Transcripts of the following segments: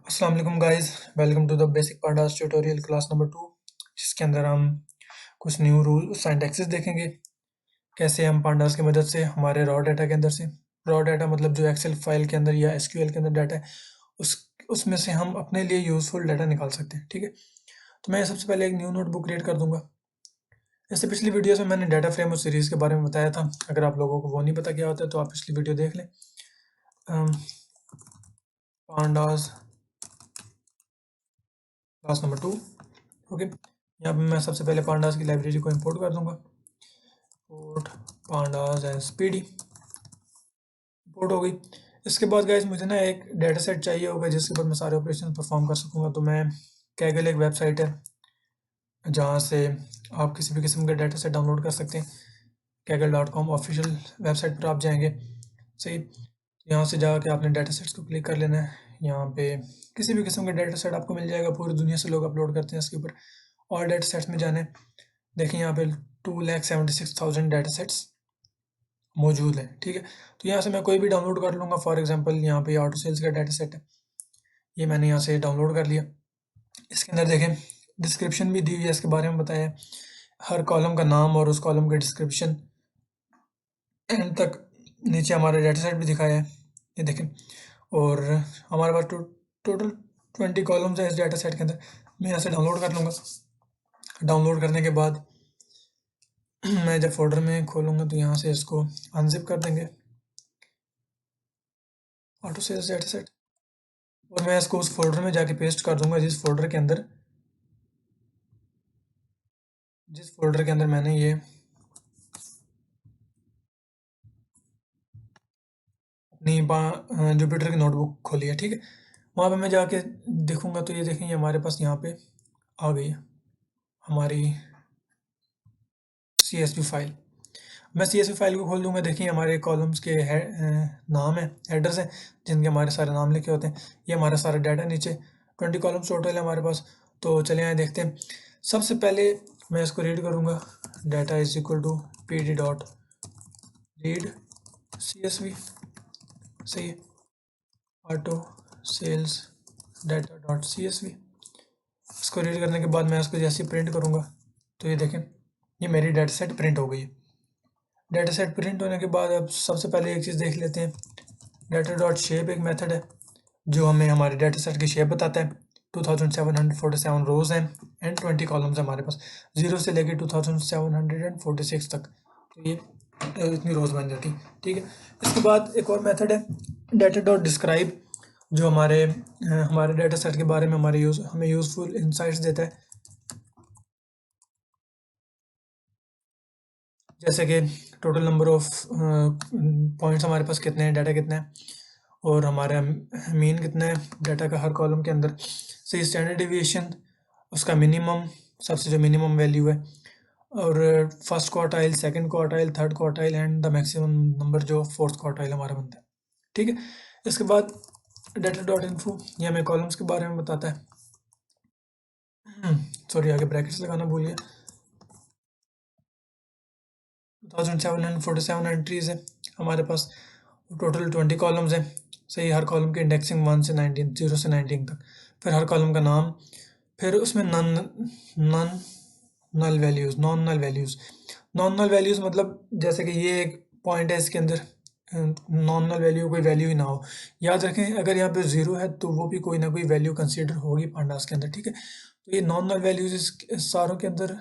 अस्सलाम वालेकुम guys, welcome to the basic pandas tutorial class number 2, जिसके अंदर हम कुछ न्यू रूल सिंटैक्सेस देखेंगे। कैसे हम pandas की मदद से हमारे रॉ डाटा के अंदर से, रॉ डाटा मतलब जो एक्सेल फाइल के अंदर या एसक्यूएल के अंदर डाटा है, उस उसमें से हम अपने लिए यूज़फुल डाटा निकाल सकते हैं। ठीक है, तो मैं सबसे पहले एक न्यू नोटबुक क्रिएट कर दूंगा। जैसे पिछली वीडियोस में मैंने डाटा फ्रेम और सीरीज़ के बारे में बताया था। अगर आप लोगों को वो नहीं पता क्या होता है तो आप पिछली वीडियो देख लें। pandas class number 2। ओके, यहाँ पे मैं सबसे पहले pandas की लाइब्रेरी को इंपोर्ट कर दूंगा। Import pandas as pd, import हो गई। इसके बाद गाइस मुझे ना एक डाटा सेट चाहिए होगा जिसके ऊपर मैं सारे ऑपरेशन परफॉर्म कर सकूंगा। तो मैं कैगल एक वेबसाइट है जहाँ से आप किसी भी किस्म का डाटा सेट डाउनलोड कर सकते हैं। kaggle.com ऑफिशियल वेबसाइट पर आप जाएंगे, सही। यहाँ से जाके आपने डाटा सेट्स को क्लिक कर लेना है। यहाँ पे किसी भी किस्म का डाटा सेट आपको मिल जाएगा, पूरी दुनिया से लोग अपलोड करते हैं इसके ऊपर। और डाटा सेट्स में जाने, देखिए यहाँ पे 2,76,000 डाटा सेट्स मौजूद है। ठीक है, तो यहाँ से मैं कोई भी डाउनलोड कर लूँगा। फॉर एग्जांपल यहाँ पे ऑटो सेल्स का डाटा सेट है, ये मैंने यहाँ से डाउनलोड कर लिया। इसके अंदर देखें डिस्क्रिप्शन भी दी हुई है, इसके बारे में बताया है। हर कॉलम का नाम और उस कॉलम का डिस्क्रिप्शन, एंड तक नीचे हमारा डाटा सेट भी दिखाया है, ये देखें। और हमारे पास टोटल 20 कॉलम्स हैं इस डाटा सेट के अंदर। मैं यहाँ से डाउनलोड कर लूँगा। डाउनलोड करने के बाद मैं जब फोल्डर में खोलूँगा तो यहाँ से इसको अनजिप कर देंगे, ऑटो सेल्स डाटा सेट। और मैं इसको उस फोल्डर में जाके पेस्ट कर दूंगा जिस फोल्डर के अंदर मैंने ये अपनी जुपिटर की नोटबुक खोली है। ठीक है, वहाँ पे मैं जाके देखूंगा तो ये देखें, ये हमारे पास यहाँ पे आ गई है हमारी CSV फाइल। मैं CSV फाइल को खोल दूंगा। देखिए हमारे कॉलम्स के नाम है, हेडर्स हैं जिनके हमारे सारे नाम लिखे होते हैं। ये हमारा सारा डाटा नीचे 20 कॉलम्स टोटल है हमारे पास। तो चले आए देखते हैं। सबसे पहले मैं इसको रीड करूँगा, data is equal to PD dot read CSV, सही है, auto sales data dot CSV। इसको रीड करने के बाद मैं इसको जैसे प्रिंट करूँगा तो ये देखें, ये मेरी डाटा सेट प्रिंट हो गई है। डाटा सेट प्रिंट होने के बाद अब सबसे पहले एक चीज़ देख लेते हैं। डाटा डॉट शेप एक मेथड है जो हमें हमारे डाटा सेट की शेप बताता है। 2747 रोज हैं एंड 20 कॉलम्स हैं हमारे पास, 0 से लेकर 2746 तक। तो ये इतनी रोज बन जाती। ठीक है, इसके बाद एक और मेथड है डाटा डॉट डिस्क्राइब, जो हमारे डाटा सेट के बारे में हमें यूज़फुल इंसाइट्स देता है। जैसे कि टोटल नंबर ऑफ पॉइंट्स हमारे पास कितने हैं, डाटा कितना है, और हमारा मीन कितना है डाटा का हर कॉलम के अंदर, सही, स्टैंडर्ड डिविएशन, उसका मिनिमम, सबसे जो मिनिमम वैल्यू है, और first quartile, second quartile, third quartile and the maximum number जो फोर्थ क्वार्टाइल हमारा बनता है। ठीक है, इसके बाद डाटा डॉट इन्फो, ये हमें कॉलम्स के बारे में बताता है। सॉरी, आगे ब्रैकेट्स लगाना भूल गया। 2747 एंट्रीज है हमारे पास, टोटल 20 कॉलम्स हैं, सही। हर कॉलम की इंडेक्सिंग 1 से 19, 0 से 19 तक। फिर हर कॉलम का नाम, फिर उसमें non null values, non null values मतलब जैसे कि ये एक पॉइंट है, इसके अंदर नॉन नल वैल्यू कोई वैल्यू ही ना हो। याद रखें, अगर यहाँ पे ज़ीरो है तो वो भी कोई ना कोई वैल्यू कंसीडर होगी पांडास के अंदर। ठीक है, तो ये नॉन नल वैल्यूज़ इस सारों के अंदर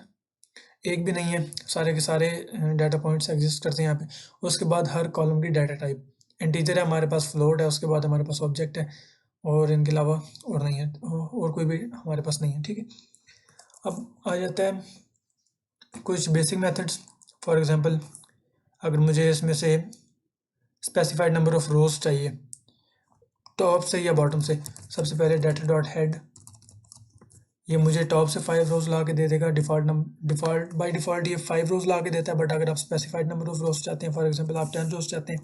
एक भी नहीं है, सारे के सारे डाटा पॉइंट्स एग्जिस्ट करते हैं यहाँ पे। उसके बाद हर कॉलम की डाटा टाइप इंटीजर है हमारे पास, फ्लोट है, उसके बाद हमारे पास ऑब्जेक्ट है, और इनके अलावा और नहीं है, और कोई भी हमारे पास नहीं है। ठीक है, अब आ जाता है कुछ बेसिक मेथड्स। फॉर एग्जांपल, अगर मुझे इसमें से स्पेसिफाइड नंबर ऑफ रोज चाहिए, टॉप से या बॉटम से, सबसे पहले डाटा डॉट हेड, ये मुझे टॉप से 5 रोज ला के दे देगा। डिफ़ॉल्ट बाय डिफ़ॉल्ट ये 5 रोज ला के देता है, बट अगर आप स्पेसिफाइड नंबर ऑफ रोज चाहते हैं, फॉर एग्जांपल आप 10 रोज चाहते हैं,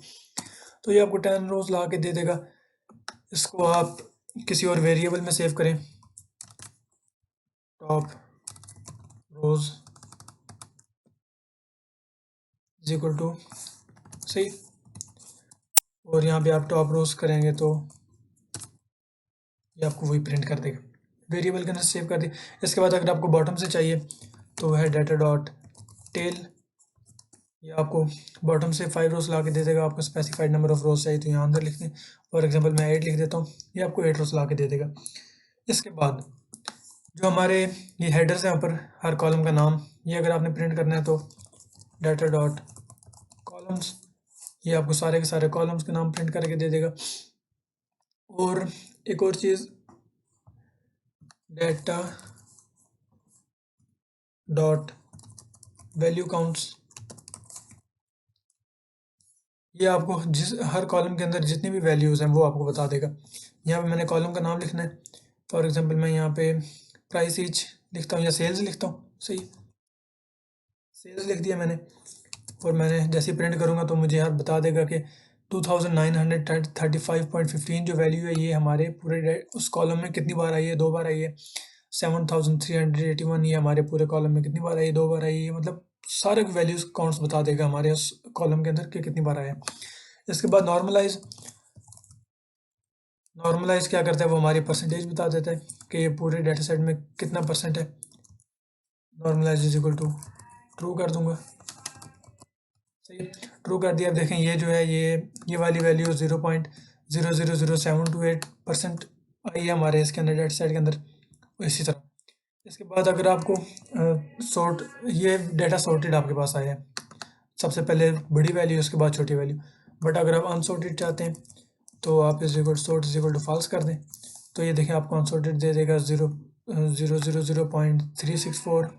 तो ये आपको 10 रोज ला के दे देगा। इसको आप किसी और वेरिएबल में सेव करें, top rows is equal to, सही, और यहाँ पे आप टॉप रोज करेंगे तो ये आपको वही प्रिंट कर देगा, वेरिएबल के अंदर सेव कर दिया। इसके बाद अगर आपको बॉटम से चाहिए तो है डाटा डॉट टेल, ये आपको बॉटम से 5 रोज ला के दे देगा। आपको स्पेसिफाइड नंबर ऑफ रोज चाहिए तो यहाँ अंदर लिख दें, फॉर एग्जांपल मैं 8 लिख देता हूँ, ये आपको 8 रोज ला के दे देगा। इसके बाद जो हमारे ये हेडर्स हैं यहाँ पर हर कॉलम का नाम, ये अगर आपने प्रिंट करना है तो डाटा डॉट कॉलम्स, ये आपको सारे के सारे कॉलम्स के नाम प्रिंट करके दे देगा। और एक और चीज़, डाटा डॉट वैल्यू काउंट्स, ये आपको जिस हर कॉलम के अंदर जितनी भी वैल्यूज़ हैं वो आपको बता देगा। यहाँ पे मैंने कॉलम का नाम लिखना है, फॉर एग्जांपल मैं यहाँ पे प्राइस ईच लिखता हूँ या सेल्स लिखता हूँ, सही सेल्स लिख दिया मैंने। और मैंने जैसे ही प्रिंट करूँगा तो मुझे यहाँ बता देगा कि 2935.15 जो वैल्यू है ये हमारे पूरे उस कॉलम में कितनी बार आई है, 2 बार आई है। 7381 ये हमारे पूरे कॉलम में कितनी बार आई है, 2 बार आई है। मतलब सारे वैल्यूज काउंट्स बता देगा हमारे उस कॉलम के अंदर कि कितनी बार आया। इसके बाद नॉर्मलाइज, नॉर्मलाइज क्या करता है, वो हमारी परसेंटेज बता देता है कि ये पूरे डाटा सेट में कितना परसेंट है। Normalize is equal to true कर दूंगा, सही ट्रू कर दिया। अब देखें ये जो है ये वाली वैल्यू 0.0000728% आई है हमारे इसके अंदर डाटा सेट के अंदर। इसी तरह इसके बाद अगर आपको सॉर्ट, ये डाटा सॉर्टेड आपके पास आया है, सबसे पहले बड़ी वैल्यू उसके बाद छोटी वैल्यू। बट अगर आप अनसॉर्टेड चाहते हैं तो आप is equal sort is equal to false कर दें, तो ये देखें आपको अनसॉर्टेड दे देगा 0.364,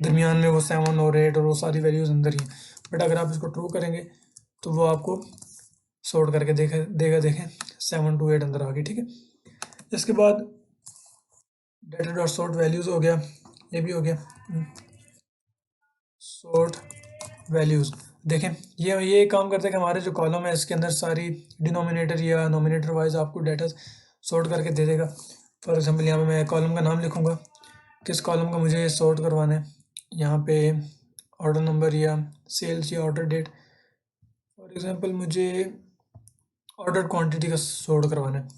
दरमियान में वो 7 और 8 और वो सारी वैल्यूज़ अंदर ही हैं। बट अगर आप इसको ट्रू करेंगे तो वो आपको सॉर्ट करके देगा, देखें 7 to 8 अंदर आ गई, ठीक है। इसके बाद डाटा डॉट सॉर्ट वैल्यूज़ हो गया, ये भी हो गया सॉर्ट वैल्यूज़। देखें ये काम करता है कि हमारे जो कॉलम है इसके अंदर सारी डिनोमिनेटर या नोमिनेटर वाइज आपको डाटा सॉर्ट करके दे देगा। फॉर एग्जांपल यहाँ पे मैं कॉलम का नाम लिखूँगा, किस कॉलम का मुझे सॉर्ट करवाना है, यहाँ पे ऑर्डर नंबर या सेल्स या ऑर्डर डेट। फॉर एग्जांपल मुझे ऑर्डर क्वांटिटी का सॉर्ट करवाना है,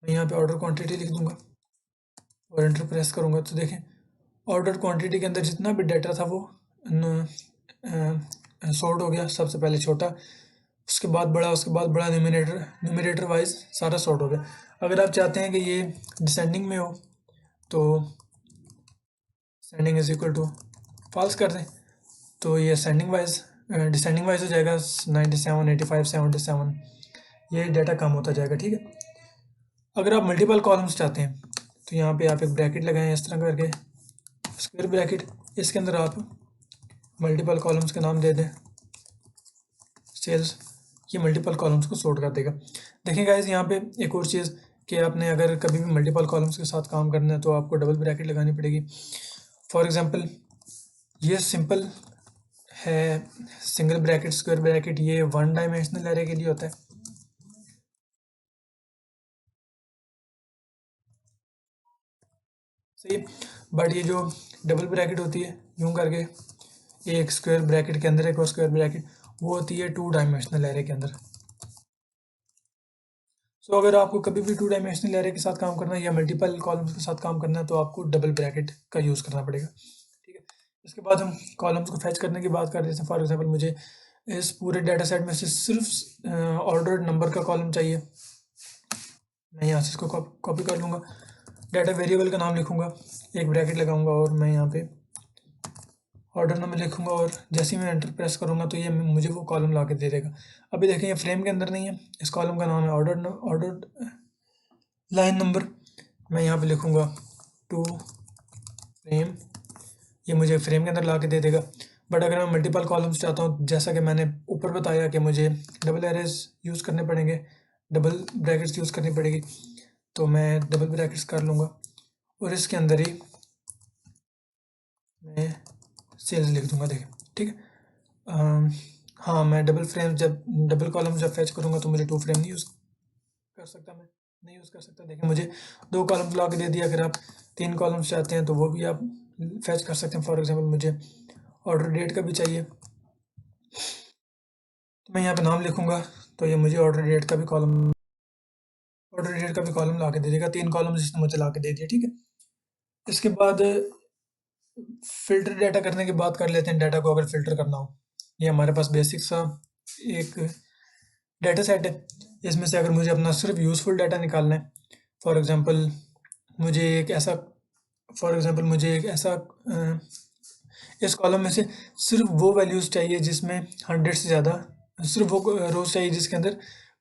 मैं यहाँ पे ऑर्डर क्वांटिटी लिख दूँगा और एंटर प्रेस करूँगा तो देखें ऑर्डर क्वांटिटी के अंदर जितना भी डाटा था वो सॉर्ट हो गया। सबसे पहले छोटा, उसके बाद बड़ा, उसके बाद बड़ा, न्यूमरेटर वाइज सारा सॉर्ट हो गया। अगर आप चाहते हैं कि ये डिसेंडिंग में हो तो ascending is equal to false कर दें, तो ये सेंडिंग वाइज डिसेंडिंग वाइज हो जाएगा 97 85 77, ये डाटा कम होता जाएगा, ठीक है। अगर आप मल्टीपल कॉलम्स चाहते हैं तो यहाँ पे आप एक ब्रैकेट लगाएं इस तरह करके, स्क्वायर ब्रैकेट, इसके अंदर आप मल्टीपल कॉलम्स के नाम दे दें सेल्स, ये मल्टीपल कॉलम्स को सॉर्ट कर देगा। देखिए गाइस यहाँ पे एक और चीज़ कि आपने अगर कभी भी मल्टीपल कॉलम्स के साथ काम करना है तो आपको डबल ब्रैकेट लगानी पड़ेगी। फॉर एग्जांपल ये सिंपल है सिंगल ब्रैकेट स्क्वायर ब्रैकेट, ये 1 डायमेंशनल एरे के लिए होता है, सही। बट ये जो डबल ब्रैकेट होती है यूं करके, ये एक स्क्वायर ब्रैकेट के अंदर एक और स्क्वायर ब्रैकेट, वो होती है 2 डायमेंशनल एरे के अंदर। सो अगर आपको कभी भी 2 डायमेंशनल एरे के साथ काम करना है या मल्टीपल कॉलम्स के साथ काम करना है तो आपको डबल ब्रैकेट का यूज़ करना पड़ेगा, ठीक है। इसके बाद हम कॉलम्स को फैच करने की बात कर रहे थे। फॉर एग्जांपल मुझे इस पूरे डाटा सेट में से सिर्फ ऑर्डर नंबर का कॉलम चाहिए, मैं यहाँ से इसको कॉपी कर लूँगा, डाटा वेरिएबल का नाम लिखूँगा, एक ब्रैकेट लगाऊँगा और मैं यहाँ पे ऑर्डर नंबर लिखूँगा और जैसे ही मैं एंटर प्रेस करूँगा तो ये मुझे वो कॉलम ला के दे देगा। अभी देखें ये फ्रेम के अंदर नहीं है, इस कॉलम का नाम है ऑर्डर लाइन नंबर, मैं यहाँ पे लिखूँगा टू फ्रेम, ये मुझे फ्रेम के अंदर ला के दे देगा। बट अगर मैं मल्टीपल कॉलम्स चाहता हूँ, जैसा कि मैंने ऊपर बताया कि मुझे डबल एरेज यूज़ करने पड़ेंगे, डबल ब्रैकेट्स यूज़ करनी पड़ेगी, तो मैं डबल ब्रैकेट्स कर लूँगा और इसके अंदर ही मैं सेल्स लिख दूँगा, देखें, ठीक है। हाँ, मैं डबल कॉलम जब फैच करूँगा तो मुझे 2 फ्रेम नहीं यूज़ कर सकता, मैं नहीं यूज़ कर सकता। देखें मुझे 2 कॉलम्स ला के दे दिया। अगर आप 3 कॉलम्स चाहते हैं तो वो भी आप फैच कर सकते हैं। फॉर एग्जांपल मुझे ऑर्डर डेट का भी चाहिए, तो मैं यहाँ पे नाम लिखूँगा तो ये मुझे ऑर्डर डेट का भी कॉलम, ऑर्डर डेट का भी कॉलम ला के दे देगा, 3 कॉलम्स इसने मुझे ला के दे दिए, ठीक है। इसके बाद फिल्टर डाटा करने की बात कर लेते हैं। डाटा को अगर फिल्टर करना हो, ये हमारे पास बेसिक सा एक डाटा सेट है। इसमें से अगर मुझे अपना सिर्फ यूज़फुल डाटा निकालना है, फॉर एग्जांपल मुझे एक ऐसा इस कॉलम में से सिर्फ वो वैल्यूज़ चाहिए जिसमें 100 से ज़्यादा, सिर्फ वो रोज़ चाहिए जिसके अंदर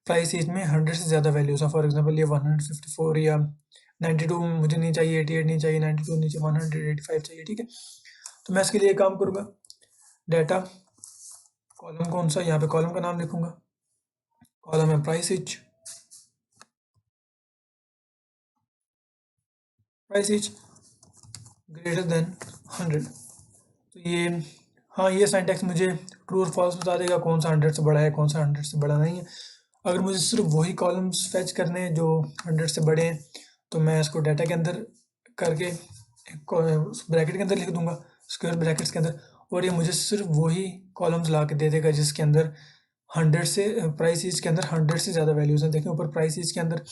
प्राइस ईच में 100 से ज़्यादा वैल्यूज़ हैं। फॉर एग्जांपल ये 154 या 92 मुझे नहीं चाहिए, 88 नहीं चाहिए, 92 नहीं चाहिए, 185 चाहिए, ठीक है। तो मैं इसके लिए एक काम करूँगा, डाटा कॉलम कौन सा, यहाँ पे कॉलम का नाम लिखूँगा, कॉलम है प्राइस ईच, ग्रेटर देन 100। तो ये, हाँ, ये सिंटैक्स मुझे ट्रू और फॉल्स बता देगा, कौन सा 100 से बड़ा है, कौन सा 100 से बड़ा नहीं है। अगर मुझे सिर्फ वही कॉलम्स फैच करने हैं जो 100 से बड़े हैं, तो मैं इसको डाटा के अंदर करके ब्रैकेट के अंदर लिख दूंगा, स्क्वायर ब्रैकेट्स के अंदर, और ये मुझे सिर्फ वही कॉलम्स ला के दे देगा जिसके अंदर 100 से, प्राइस ईच के अंदर 100 से ज़्यादा वैल्यूज़ हैं। देखें ऊपर प्राइस ईच के अंदर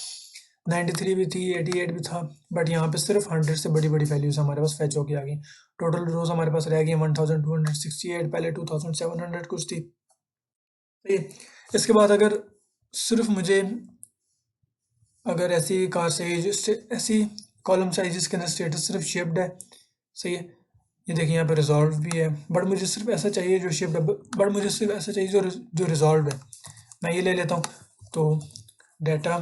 93 भी थी, 88 भी था, बट यहाँ पे सिर्फ 100 से बड़ी बड़ी वैल्यूज़ हमारे पास फैच होके आ गई। टोटल रोज हमारे पास रह गई 1268, पहले 2700 कुछ थी। तो ये, इसके बाद अगर सिर्फ मुझे अगर ऐसी कार चाहिए, ऐसी कॉलम चाहिए जिसके अंदर स्टेटस सिर्फ शेप्ड है, सही है, ये देखिए यहाँ पे रिजॉल्व भी है, बट मुझे सिर्फ ऐसा चाहिए जो शेप्ड है, बट मुझे सिर्फ ऐसा चाहिए जो रिजॉल्व है। मैं ये ले लेता हूँ। तो डाटा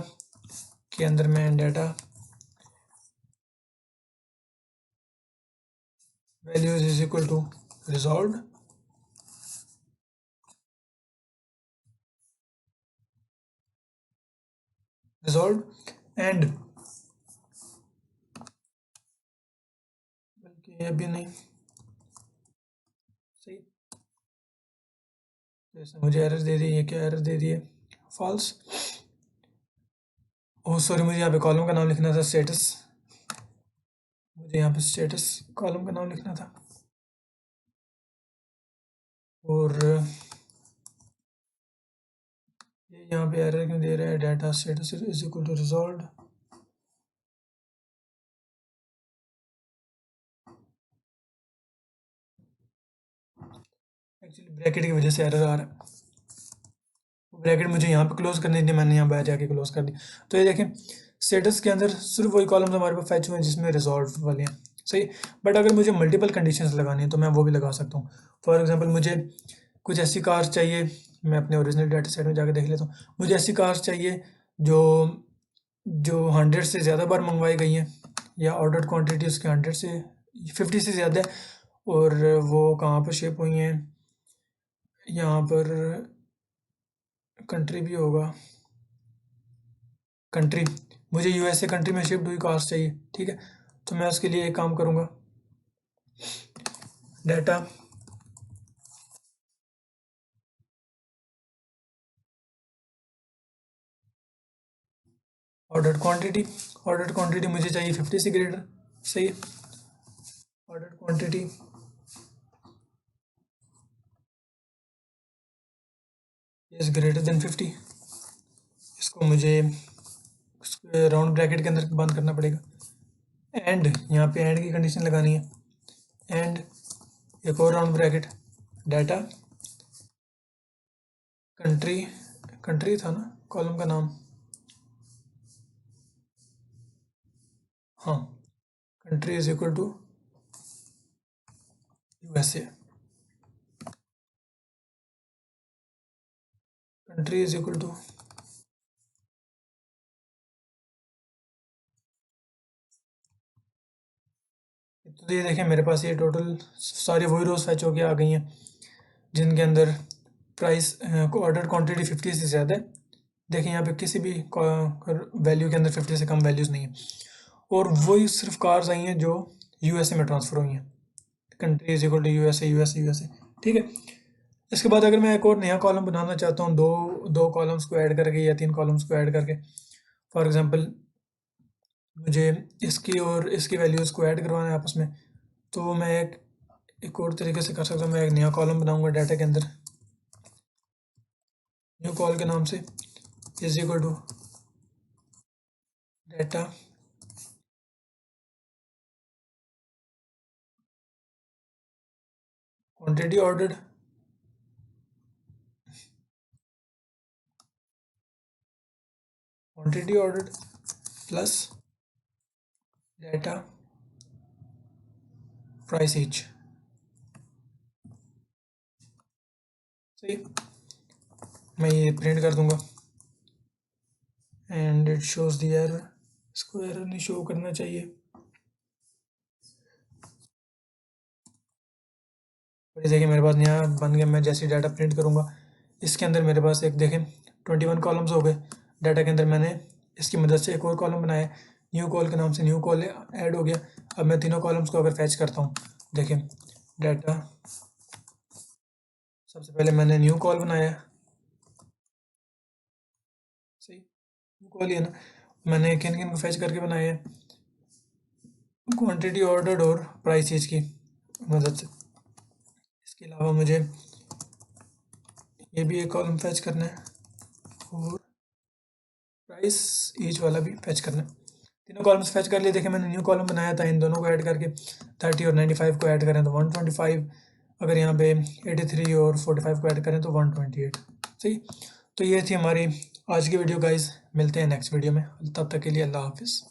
के अंदर मैं data values is equal to resolve, and, बल्कि अभी नहीं, सही, जैसे मुझे एरर दे दी, ये क्या एरर दे दिए, फॉल्स। ओह सॉरी, मुझे यहाँ पे कॉलम का नाम लिखना था स्टेटस, मुझे यहाँ पे स्टेटस कॉलम का नाम लिखना था, और ये यहाँ पे एरर क्यों दे रहा है, data status is equal to resolve. Actually bracket की वजह से एरर आ रहा है, ब्रैकेट मुझे यहाँ पे क्लोज करनी थी, मैंने यहाँ बाहर जाके क्लोज कर दी। तो ये देखें स्टेटस के अंदर सिर्फ वही कॉलम्स हमारे पास फैच हुए हैं जिसमें रिजॉल्व वाले हैं, सही। बट अगर मुझे मल्टीपल कंडीशंस लगानी है तो मैं वो भी लगा सकता हूँ। फॉर एग्जांपल मुझे कुछ ऐसी कार चाहिए, मैं अपने ओरिजिनल डाटा सेट में जाकर देख लेता हूँ, मुझे ऐसी कार चाहिए जो जो 100 से ज़्यादा बार मंगवाई गई हैं, या ऑर्डर क्वान्टिटी उसके 100 से 50 से ज़्यादा है, और वो कहाँ पर शेप हुई हैं, यहाँ पर कंट्री भी होगा, कंट्री, मुझे यूएसए कंट्री में शिफ्ट हुई कार्स चाहिए, ठीक है। तो मैं उसके लिए एक काम करूँगा, डाटा ऑर्डर क्वांटिटी मुझे चाहिए 50 से ग्रेटर, सही है। Order quantity is greater than 50, इसको मुझे राउंड ब्रैकेट के अंदर बंद करना पड़ेगा, एंड यहाँ पे एंड की कंडीशन लगानी है, एंड एक और राउंड ब्रैकेट, डाटा कंट्री था ना कॉलम का नाम, हाँ, country is equal to USA, country is equal to, तो ये देखें मेरे पास ये टोटल सारी वही रोज फैच होके आ गई हैं जिनके अंदर प्राइस ऑर्डर क्वांटिटी 50 से ज़्यादा है। देखें यहाँ पे किसी भी वैल्यू के अंदर 50 से कम वैल्यूज़ नहीं है, और वही सिर्फ कार्स आई हैं जो यूएसए में ट्रांसफ़र हुई हैं, country is equal to USA, ठीक है। इसके बाद अगर मैं एक और नया कॉलम बनाना चाहता हूँ, दो कॉलम्स को ऐड करके या 3 कॉलम्स को ऐड करके, फॉर एग्जांपल मुझे इसकी और इसकी वैल्यूज़ को ऐड करवाना है आपस में, तो मैं एक और तरीके से कर सकता हूँ। मैं एक नया कॉलम बनाऊंगा डाटा के अंदर, न्यू कॉल के नाम से, is equal to data quantity ordered plus data price each. सही, मैं ये प्रिंट कर दूंगा and it shows the error. इसको एरर नहीं शो करना चाहिए। और ये देखिए मेरे पास यहाँ बन गया। मैं जैसे डाटा प्रिंट करूँगा इसके अंदर मेरे पास एक देखें 21 कॉलम्स हो गए। डाटा के अंदर मैंने इसकी मदद से एक और कॉलम बनाया, न्यू कॉल के नाम से न्यू कॉल ऐड हो गया। अब मैं तीनों कॉलम्स को अगर फैच करता हूँ, देखें डाटा, सबसे पहले मैंने न्यू कॉल बनाया, सही न्यू कॉल ही है ना। मैंने किन किन को फैच करके बनाया है, क्वांटिटी ऑर्डर्ड और प्राइस ईच की मदद से। इसके अलावा मुझे ये भी एक कॉलम फैच करना है और प्राइस ईच वाला भी फैच करना है। तीनों कॉलम्स फैच कर लिए। देखें मैंने न्यू कॉलम बनाया था, इन दोनों को ऐड करके 30 और 95 को ऐड करें तो 125, अगर यहाँ पे 83 और 45 को ऐड करें तो 128। सही, तो ये थी हमारी आज की वीडियो गाइस। मिलते हैं नेक्स्ट वीडियो में, तब तक के लिए अल्लाह हाफिज़।